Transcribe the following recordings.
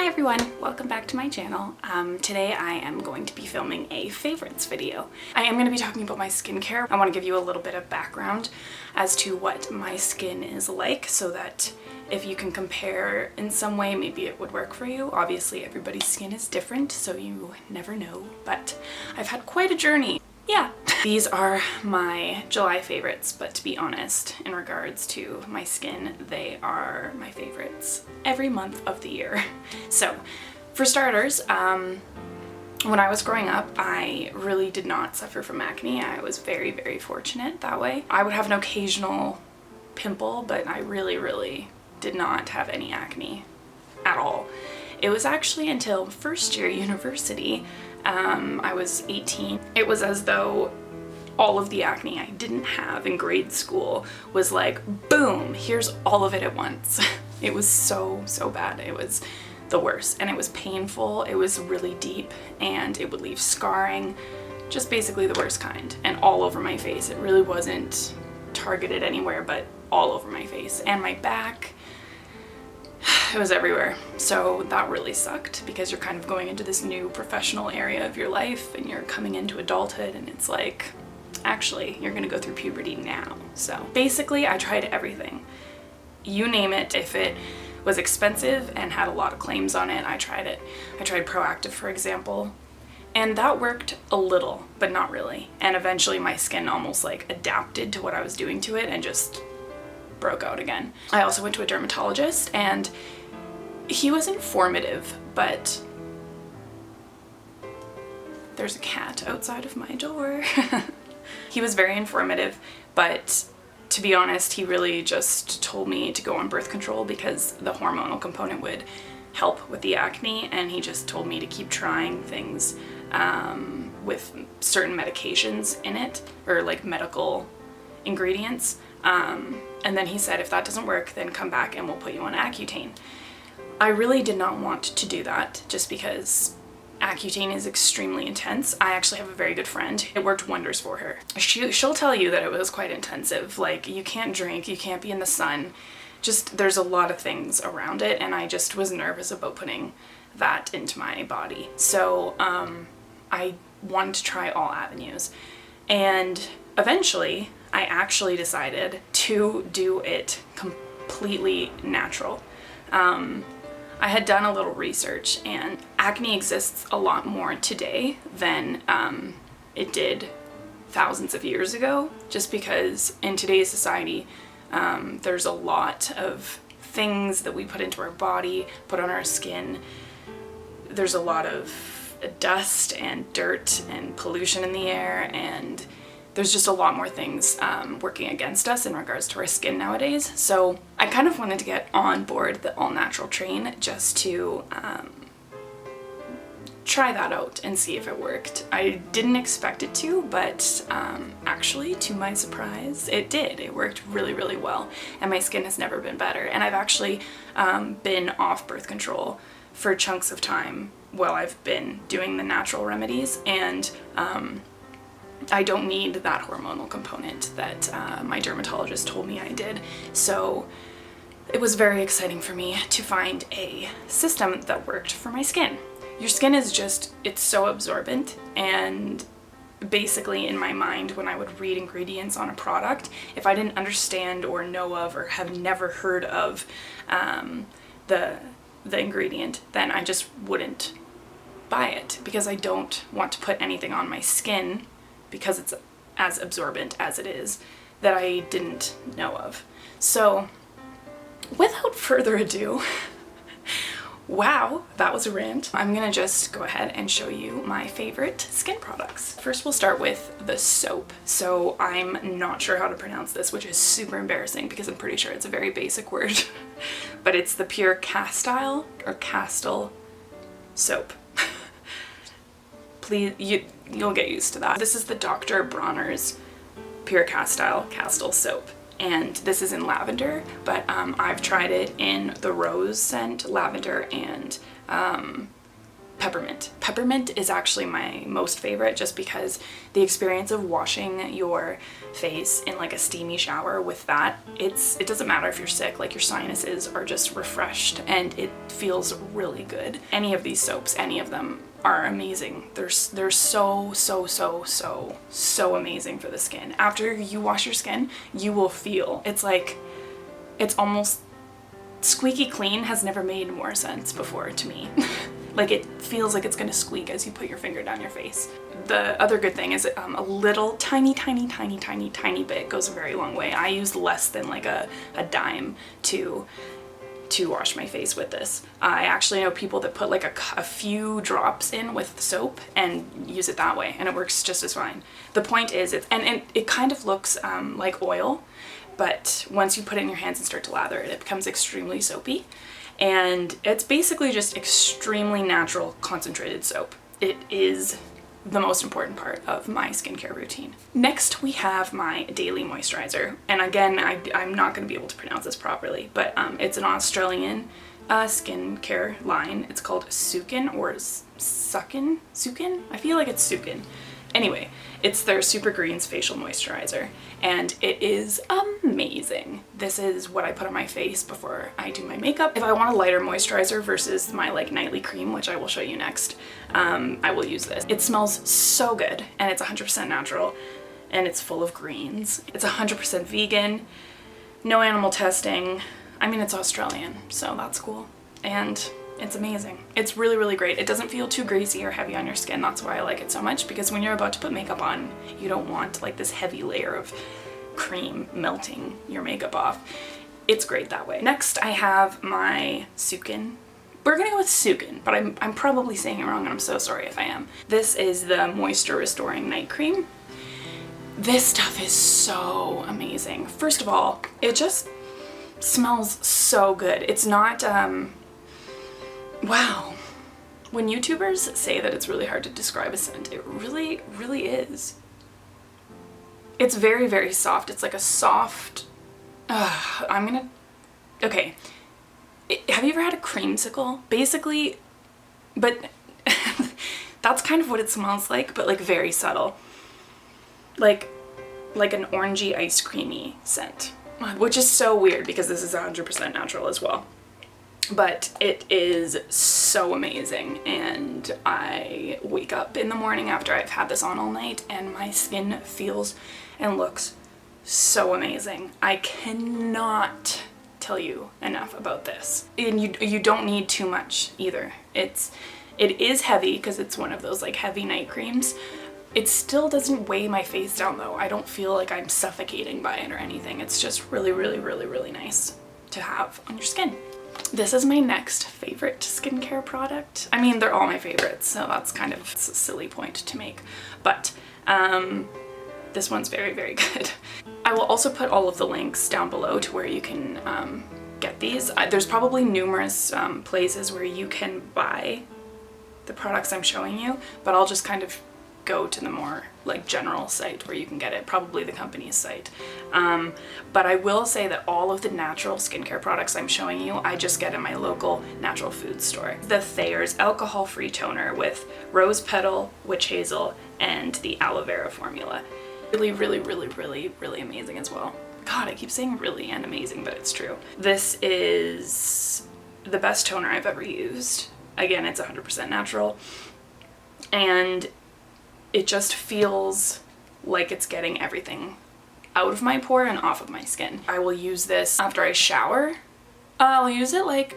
Hi everyone, welcome back to my channel. Today I am going to be filming a favorites video. I am going to be talking about my skincare. I want to give you a little bit of background as to what my skin is like so that if you can compare in some way, maybe it would work for you. Obviously everybody's skin is different, so you never know, but I've had quite a journey. Yeah. These are my July favorites, but to be honest, in regards to my skin, they are my favorites every month of the year. So, for starters, when I was growing up, I really did not suffer from acne. I was very, very fortunate that way. I would have an occasional pimple, but I really did not have any acne at all. It was actually until first year university, I was 18. It was as though all of the acne I didn't have in grade school was like, boom, here's all of it at once. It was so bad. It was the worst, and it was painful. It was really deep, and it would leave scarring, just basically the worst kind, and all over my face. It really wasn't targeted anywhere, but all over my face and my back. It was everywhere. So that really sucked because you're kind of going into this new professional area of your life and you're coming into adulthood, and it's like, actually, you're gonna go through puberty now. So basically I tried everything. You name it. If it was expensive and had a lot of claims on it, I tried it. I tried Proactive, for example, and that worked a little, but not really. And eventually my skin almost like adapted to what I was doing to it and just broke out again. I also went to a dermatologist, and he was informative, but there's a cat outside of my door. He was very informative, but to be honest, he really just told me to go on birth control because the hormonal component would help with the acne, and he just told me to keep trying things with certain medications in it, or like medical ingredients. And then he said, if that doesn't work, then come back and we'll put you on Accutane. I really did not want to do that just because Accutane is extremely intense. I actually have a very good friend. It worked wonders for her. She'll tell you that it was quite intensive. Like, you can't drink, you can't be in the sun. Just, there's a lot of things around it, and I just was nervous about putting that into my body. So I wanted to try all avenues. And eventually, I actually decided to do it completely natural. I had done a little research, and acne exists a lot more today than it did thousands of years ago, just because in today's society there's a lot of things that we put into our body, put on our skin. There's a lot of dust and dirt and pollution in the air, and there's just a lot more things working against us in regards to our skin nowadays. So I kind of wanted to get on board the all-natural train just to try that out and see if it worked. I didn't expect it to, but actually, to my surprise, it did. It worked really well, and my skin has never been better. And I've actually been off birth control for chunks of time while I've been doing the natural remedies, and I don't need that hormonal component that my dermatologist told me I did. So it was very exciting for me to find a system that worked for my skin. Your skin is just, it's so absorbent, and basically in my mind when I would read ingredients on a product, if I didn't understand or know of or have never heard of the ingredient, then I just wouldn't buy it, because I don't want to put anything on my skin because it's as absorbent as it is that I didn't know of. So without further ado, wow, that was a rant. I'm gonna just go ahead and show you my favorite skin products. First, we'll start with the soap. So I'm not sure how to pronounce this, which is super embarrassing because I'm pretty sure it's a very basic word, but it's the Pure-Castile or Castile soap. Please, you'll get used to that. This is the Dr. Bronner's Pure-Castile soap, and this is in lavender, but I've tried it in the rose scent, lavender, and peppermint. Peppermint is actually my most favorite just because the experience of washing your face in like a steamy shower with that, it doesn't matter if you're sick, like your sinuses are just refreshed and it feels really good. Any of these soaps, any of them are amazing. They're so amazing for the skin. After you wash your skin, you will feel, it's like, it's almost squeaky clean has never made more sense before to me. Like it feels like it's gonna squeak as you put your finger down your face. The other good thing is a little tiny bit goes a very long way. I use less than like a dime to wash my face with this. I actually know people that put like a few drops in with soap and use it that way, and it works just as fine. The point is, it kind of looks like oil, but once you put it in your hands and start to lather it, it becomes extremely soapy. And it's basically just extremely natural concentrated soap. It is the most important part of my skincare routine. Next we have my daily moisturizer. And again, I'm not going to be able to pronounce this properly, but it's an Australian skincare line. It's called Sukin or Sukin? Sukin? I feel like it's Sukin. Anyway, it's their Super Greens facial moisturizer, and it is amazing. This is what I put on my face before I do my makeup. If I want a lighter moisturizer versus my like nightly cream, which I will show you next, I will use this. It smells so good, and it's 100% natural, and it's full of greens. It's 100% vegan, no animal testing. I mean, it's Australian, so that's cool. And it's amazing. It's really great. It doesn't feel too greasy or heavy on your skin. That's why I like it so much, because when you're about to put makeup on, you don't want like this heavy layer of cream melting your makeup off. It's great that way. Next, I have my Sukin. We're gonna go with Sukin, but I'm probably saying it wrong, and I'm so sorry if I am. This is the Moisture Restoring Night Cream. This stuff is so amazing. First of all, it just smells so good. It's not, wow. When YouTubers say that it's really hard to describe a scent, it really is. It's very soft. It's like a soft, okay. Have you ever had a creamsicle? Basically, but that's kind of what it smells like, but like very subtle. Like an orangey ice creamy scent, which is so weird because this is 100% natural as well. But it is so amazing, and I wake up in the morning after I've had this on all night and my skin feels and looks so amazing. I cannot tell you enough about this. And you don't need too much either. It is heavy because it's one of those like heavy night creams. It still doesn't weigh my face down though. I don't feel like I'm suffocating by it or anything. It's just really nice to have on your skin. This is my next favorite skincare product. I mean, they're all my favorites, so that's kind of a silly point to make. But this one's very good. I will also put all of the links down below to where you can get these. There's probably numerous places where you can buy the products I'm showing you, but I'll just kind of go to the more like general site where you can get it, probably the company's site. But I will say that all of the natural skincare products I'm showing you, I just get in my local natural food store. The Thayers alcohol-free toner with rose petal, witch hazel, and the aloe vera formula. Really amazing as well. God, I keep saying really and amazing, but it's true. This is the best toner I've ever used. Again, it's 100% natural, and it just feels like it's getting everything out of my pore and off of my skin. I will use this after I shower. I'll use it like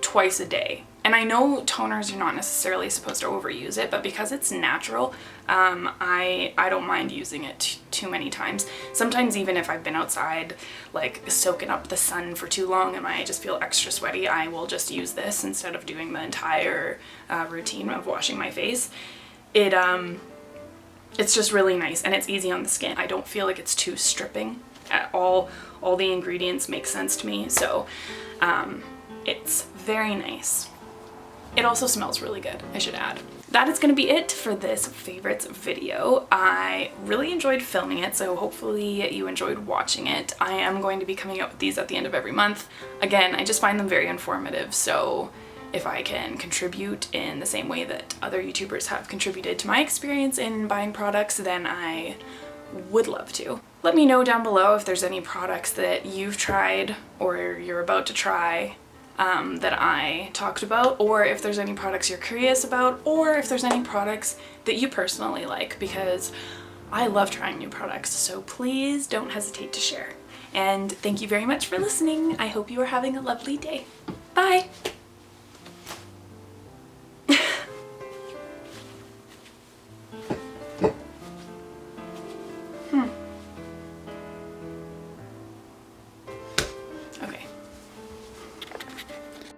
twice a day. And I know toners, you're not necessarily supposed to overuse it, but because it's natural, I don't mind using it too many times. Sometimes even if I've been outside, like soaking up the sun for too long and I just feel extra sweaty, I will just use this instead of doing the entire routine of washing my face. It's just really nice, and it's easy on the skin. I don't feel like it's too stripping at all. All the ingredients make sense to me, so it's very nice. It also smells really good, I should add. That is going to be it for this favorites video. I really enjoyed filming it, so hopefully you enjoyed watching it. I am going to be coming out with these at the end of every month. Again, I just find them very informative, so if I can contribute in the same way that other YouTubers have contributed to my experience in buying products, then I would love to. Let me know down below if there's any products that you've tried or you're about to try that I talked about, or if there's any products you're curious about, or if there's any products that you personally like, because I love trying new products, so please don't hesitate to share. And thank you very much for listening. I hope you are having a lovely day. Bye!